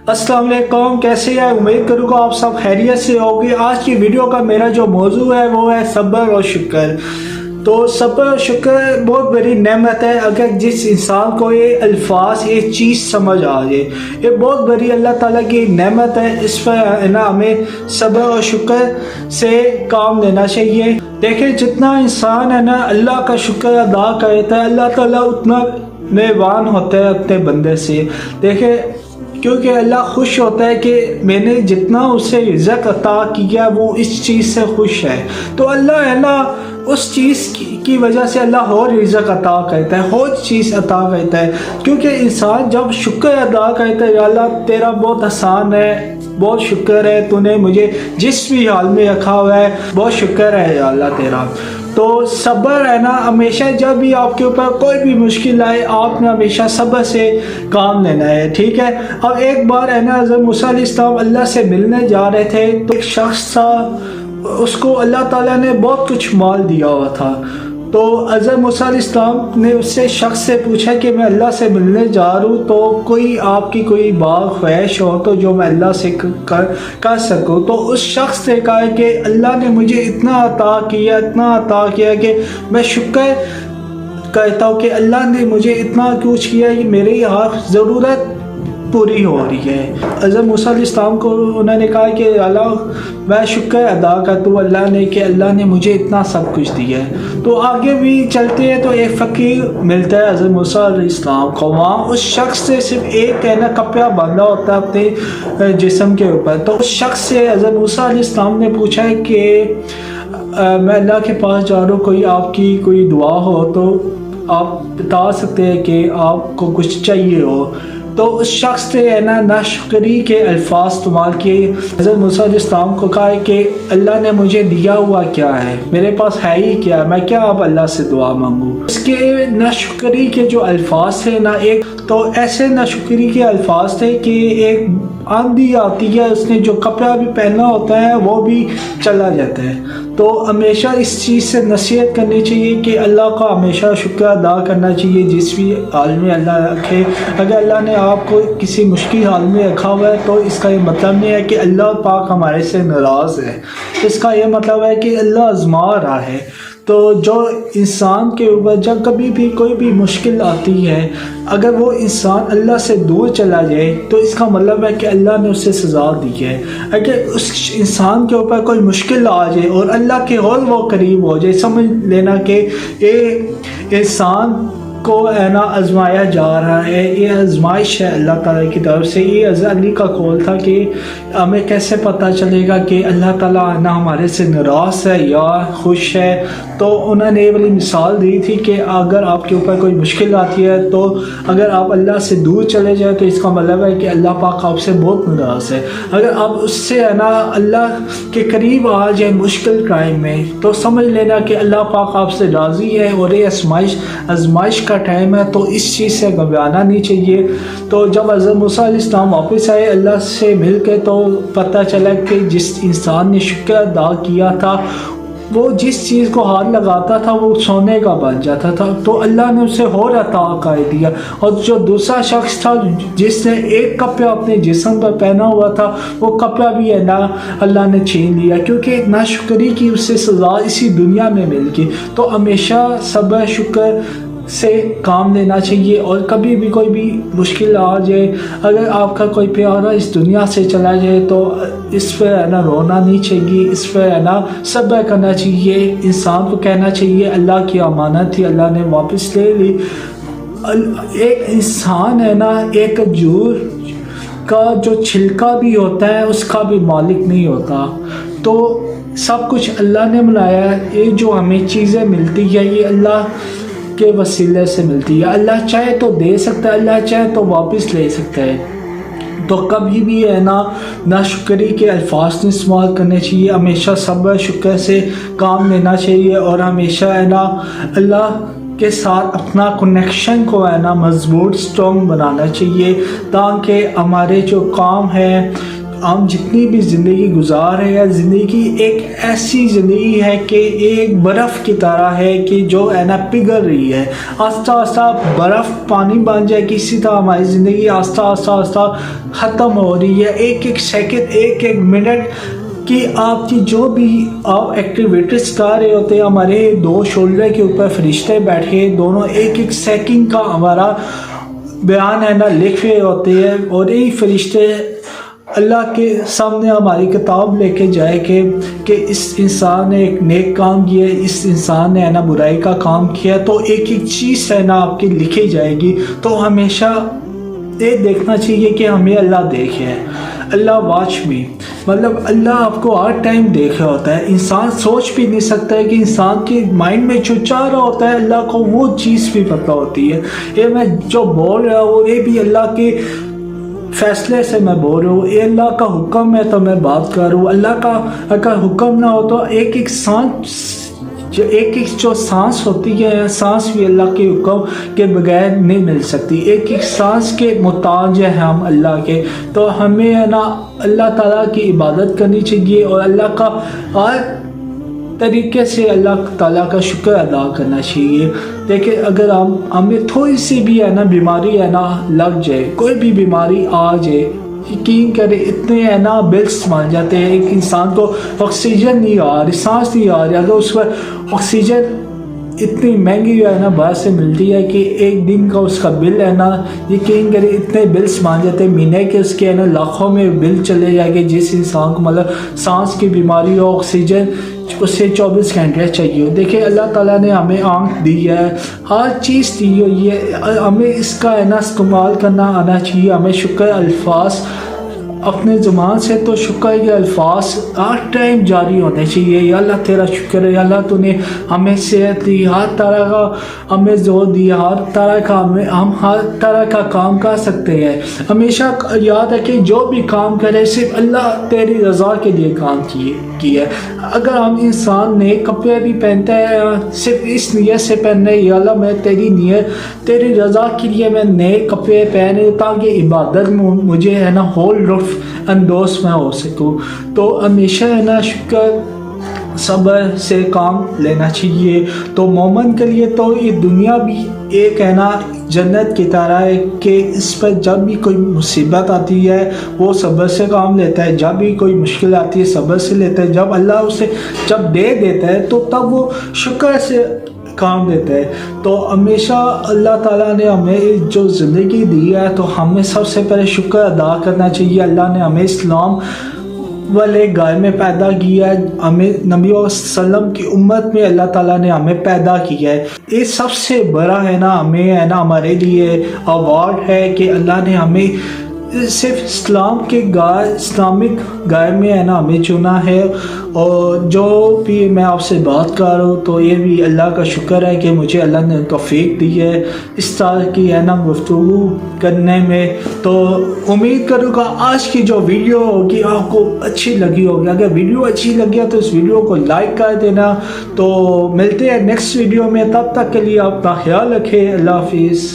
अस्सलाम वालेकुम, कैसे हैं? उम्मीद करूँगा आप सब खैरियत से होंगे। आज की वीडियो का मेरा जो मौजू है वो है सब्र और शुक्र। तो सब्र और शुक्र बहुत बड़ी नेमत है। अगर जिस इंसान को ये अल्फाज ये चीज़ समझ आ जाए, ये बहुत बड़ी अल्लाह ताला की नेमत है। इस पर है ना हमें सब्र और शुक्र से काम लेना चाहिए। देखिए, जितना इंसान है ना अल्लाह का शुक्र अदा करता है, अल्लाह ताला उतना मेहरबान होता है अपने बंदे से। देखिए, क्योंकि अल्लाह खुश होता है कि मैंने जितना उसे इज़्ज़त अता किया वो इस चीज़ से खुश है, तो अल्लाह है ना उस चीज़ की वजह से अल्लाह और इज़्ज़त अता करता है, और चीज़ अता करता है। क्योंकि इंसान जब शुक्र अदा करता है, अल्लाह तेरा बहुत आसान है, बहुत शुक्र है, तूने मुझे जिस भी हाल में रखा हुआ है, बहुत शुक्र है अल्लाह तेरा। तो सब्र है ना, हमेशा जब भी आपके ऊपर कोई भी मुश्किल आए, आपने हमेशा सब्र से काम लेना है, ठीक है। अब एक बार है ना हज़रत मूसा अलैहिस्सलाम अल्लाह से मिलने जा रहे थे, तो एक शख्स था, उसको अल्लाह ताला ने बहुत कुछ माल दिया हुआ था। तो हज़रत मूसा अलैहिस्सलाम ने उससे शख्स से पूछा कि मैं अल्लाह से मिलने जा रहा हूँ, तो कोई आपकी कोई बाग ख्वाहिश हो तो जो मैं अल्लाह से कर सकूँ। तो उस शख्स ने कहा कि अल्लाह ने मुझे इतना अता किया कि मैं शुक्र कहता हूँ कि अल्लाह ने मुझे इतना कुछ किया कि मेरी हर ज़रूरत पूरी हो रही है। हज़रत मूसा अलैहिस्सलाम को उन्होंने कहा कि अल्लाह मैं शुक्र अदा करता हूँ अल्लाह ने कि अल्लाह ने मुझे इतना सब कुछ दिया है। तो आगे भी चलते हैं तो एक फ़कीर मिलता है हज़रत मूसा अलैहिस्सलाम को। वहाँ उस शख्स से सिर्फ एक कहना कपड़ा बांधा होता है अपने जिस्म के ऊपर। तो उस शख्स से हज़रत मूसा अलैहिस्सलाम ने पूछा है कि मैं अल्लाह के पास जा रहा हूँ, कोई आपकी कोई दुआ हो तो आप बता सकते हैं कि आपको कुछ चाहिए हो। तो उस शख्स ने है ना नाशुक्री के अल्फाज इस्तेमाल किए। हज़रत मूसा अलैहिस्सलाम को कहा कि अल्लाह ने मुझे दिया हुआ क्या है, मेरे पास है ही क्या, मैं क्या अब अल्लाह से दुआ मांगूँ। उसके नाशुक्री के जो अल्फाज थे ना, एक तो ऐसे नाशुक्री के अल्फाज थे कि एक आंधी आती है, उसने जो कपड़ा भी पहना होता है वो भी चला जाता है। तो हमेशा इस चीज़ से नसीहत करनी चाहिए कि अल्लाह का हमेशा शुक्र अदा करना चाहिए जिस भी हाल में अल्लाह रखे। अगर अल्लाह ने आपको किसी मुश्किल हाल में रखा हुआ है तो इसका ये मतलब नहीं है कि अल्लाह पाक हमारे से नाराज़ है, इसका ये मतलब है कि अल्लाह आज़मा रहा है। तो जो इंसान के ऊपर जब कभी भी कोई भी मुश्किल आती है, अगर वो इंसान अल्लाह से दूर चला जाए तो इसका मतलब है कि अल्लाह ने उसे सज़ा दी है। अगर उस इंसान के ऊपर कोई मुश्किल आ जाए और अल्लाह के और वो करीब हो जाए, समझ लेना कि ये इंसान को है ना आजमाया जा रहा है, ये आजमाइश है अल्लाह ताला की तरफ से। ये हज़रत अली का कौल था कि हमें कैसे पता चलेगा कि अल्लाह ताला ना हमारे से नाराज़ है या खुश है। तो उन्होंने ये वाली मिसाल दी थी कि अगर आपके ऊपर कोई मुश्किल आती है तो अगर आप अल्लाह से दूर चले जाए तो इसका मतलब है कि अल्लाह पाक आपसे बहुत नाराज़ है। अगर आप उससे है ना अल्लाह के करीब आ जाए मुश्किल टाइम में तो समझ लेना कि अल्लाह पाक आपसे राज़ी है और ये आजमाइश का टाइम है, तो इस चीज़ से घबराना नहीं चाहिए। तो जब हज़रत मूसा अलैहिस्सलाम वापस आए अल्लाह से मिल के, तो पता चला कि जिस इंसान ने शुक्र अदा किया था वो जिस चीज़ को हाथ लगाता था वो सोने का बन जाता था, तो अल्लाह ने उसे और अता कर दिया। और जो दूसरा शख्स था जिसने एक कपड़ा अपने जिस्म पर पहना हुआ था, वो कपड़ा भी है ना अल्लाह ने छीन लिया, क्योंकि नाशुक्री की उसे सज़ा इसी दुनिया में मिल गई। तो हमेशा सब्र शुक्र से काम लेना चाहिए। और कभी भी कोई भी मुश्किल आ जाए, अगर आपका कोई प्यारा इस दुनिया से चला जाए तो इस पर है ना रोना नहीं चाहिए, इस पर है ना सब्र करना चाहिए। इंसान को कहना चाहिए अल्लाह की अमानत थी, अल्लाह ने वापस ले ली। एक इंसान है ना एक खजूर का जो छिलका भी होता है उसका भी मालिक नहीं होता। तो सब कुछ अल्लाह ने बनाया है। ये जो हमें चीज़ें मिलती है ये अल्लाह के वसीले से मिलती है। अल्लाह चाहे तो दे सकता है, अल्लाह चाहे तो वापस ले सकता है। तो कभी भी है ना नाशुक्री के अल्फाज नहीं इस्तेमाल करने चाहिए, हमेशा सब्र शुक्र से काम लेना चाहिए। और हमेशा है ना अल्लाह के साथ अपना कनेक्शन को है ना मजबूत स्ट्रॉन्ग बनाना चाहिए, ताकि हमारे जो काम है ہم جتنی بھی زندگی گزار رہے ہیں، زندگی ایک ایسی زندگی ہے کہ ایک برف کی طرح ہے کہ جو ہے نا پگھل رہی ہے، آہستہ آہستہ برف پانی بن جائے، کسی طرح ہماری زندگی آہستہ آہستہ آہستہ ختم ہو رہی ہے۔ ایک ایک سیکنڈ، ایک ایک منٹ کہ آپ کی جو بھی آپ ایکٹیویٹیز کر رہے ہوتے ہیں، ہمارے دو شولڈر کے اوپر فرشتے بیٹھے دونوں ایک ایک سیکنڈ کا ہمارا بیان ہے نا لکھ رہے ہوتے ہیں، اور یہی فرشتے اللہ کے سامنے ہماری کتاب لے کے جائے کہ اس انسان نے ایک نیک کام کیا ہے، اس انسان نے ہے نا برائی کا کام کیا، تو ایک ایک چیز ہے نا آپ کی لکھی جائے گی۔ تو ہمیشہ یہ دیکھنا چاہیے کہ ہمیں اللہ دیکھے ہے، اللہ واچ می، مطلب اللہ آپ کو ہر ٹائم دیکھ رہا ہوتا ہے۔ انسان سوچ بھی نہیں سکتا ہے کہ انسان کے مائنڈ میں جو چاہ رہا ہوتا ہے اللہ کو وہ چیز بھی پتہ ہوتی ہے۔ یہ میں جو بول رہا ہوں یہ بھی اللہ کے فیصلے سے میں بول رہا ہوں، یہ اللہ کا حکم ہے تو میں بات کر رہا ہوں۔ اللہ کا اگر حکم نہ ہو تو ایک ایک جو سانس ہوتی ہے، سانس بھی اللہ کے حکم کے بغیر نہیں مل سکتی، ایک ایک سانس کے محتاج ہیں ہم اللہ کے۔ تو ہمیں ہے نا اللہ تعالیٰ کی عبادت کرنی چاہیے اور اللہ کا ہر طریقے سے اللہ تعالیٰ کا شکر ادا کرنا چاہیے۔ دیکھیں اگر ہمیں تھوڑی سی بھی ہے نا بیماری ہے نا لگ جائے، کوئی بھی بیماری آ جائے، یقین کرے اتنے ہے نا بلس بن جاتے ہیں۔ ایک انسان کو آکسیجن نہیں آ رہی، سانس نہیں آ رہی، اگر اس پر آکسیجن اتنی مہنگی ہے نا باہر سے ملتی ہے کہ ایک دن کا اس کا بل ہے نا یقین کرے اتنے بلس مان جاتے ہیں، مہینے کے اس کے ہے نا لاکھوں میں بل چلے جائے گے۔ جس انسان کو مطلب سانس کی بیماری ہو، آکسیجن اسے 24 گھنٹے چاہیے ہو۔ دیکھیں اللہ تعالیٰ نے ہمیں آنکھ دی ہے، ہر چیز دی ہوئی ہے، ہمیں اس کا ہے نا استعمال کرنا آنا چاہیے۔ ہمیں شکر الفاظ اپنے زبان سے تو شکر کے الفاظ ہر ٹائم جاری ہونے چاہیے۔ یا اللہ تیرا شکر ہے، یا اللہ تو نے ہمیں صحت دی، ہر طرح کا ہمیں زور دیا، ہر طرح کا ہم ہر طرح کا کام کر سکتے ہیں۔ ہمیشہ یاد ہے کہ جو بھی کام کرے صرف اللہ تیری رضا کے لیے کام کیے۔ اگر ہم انسان نئے کپڑے بھی پہنتے ہیں صرف اس نیت سے پہننے، یا اللہ میں تیری نیت تیری رضا کے لیے میں نئے کپڑے پہنے تاکہ عبادت میں مجھے ہے نا ہول لطف اندوز میں ہو سکوں۔ تو ہمیشہ ہے نا شکر صبر سے کام لینا چاہیے۔ تو مومن کے لیے تو یہ دنیا بھی ایک ہے نا جنت کی طرح ہے کہ اس پر جب بھی کوئی مصیبت آتی ہے وہ صبر سے کام لیتا ہے، جب بھی کوئی مشکل آتی ہے صبر سے لیتا ہے، جب اللہ اسے جب دے دیتا ہے تو تب وہ شکر سے کام دیتا ہے۔ تو ہمیشہ اللہ تعالیٰ نے ہمیں جو زندگی دی ہے تو ہمیں سب سے پہلے شکر ادا کرنا چاہیے۔ اللہ نے ہمیں اسلام والے گھر میں پیدا کیا ہے، ہمیں نبی علیہ وسلم کی امت میں اللہ تعالیٰ نے ہمیں پیدا کیا ہے۔ یہ سب سے بڑا ہے نا ہمیں ہے نا ہمارے لیے ایوارڈ ہے کہ اللہ نے ہمیں صرف اسلام کے اسلامک گھر میں ہے نا ہمیں چنا ہے۔ اور جو بھی میں آپ سے بات کر رہا ہوں تو یہ بھی اللہ کا شکر ہے کہ مجھے اللہ نے توفیق دی ہے اس طرح کی ہے نا گفتگو کرنے میں۔ تو امید کروں گا آج کی جو ویڈیو ہوگی آپ کو اچھی لگی ہوگی۔ اگر ویڈیو اچھی لگی ہے تو اس ویڈیو کو لائک کر دینا۔ تو ملتے ہیں نیکسٹ ویڈیو میں، تب تک کے لیے اپنا خیال رکھیں، اللہ حافظ۔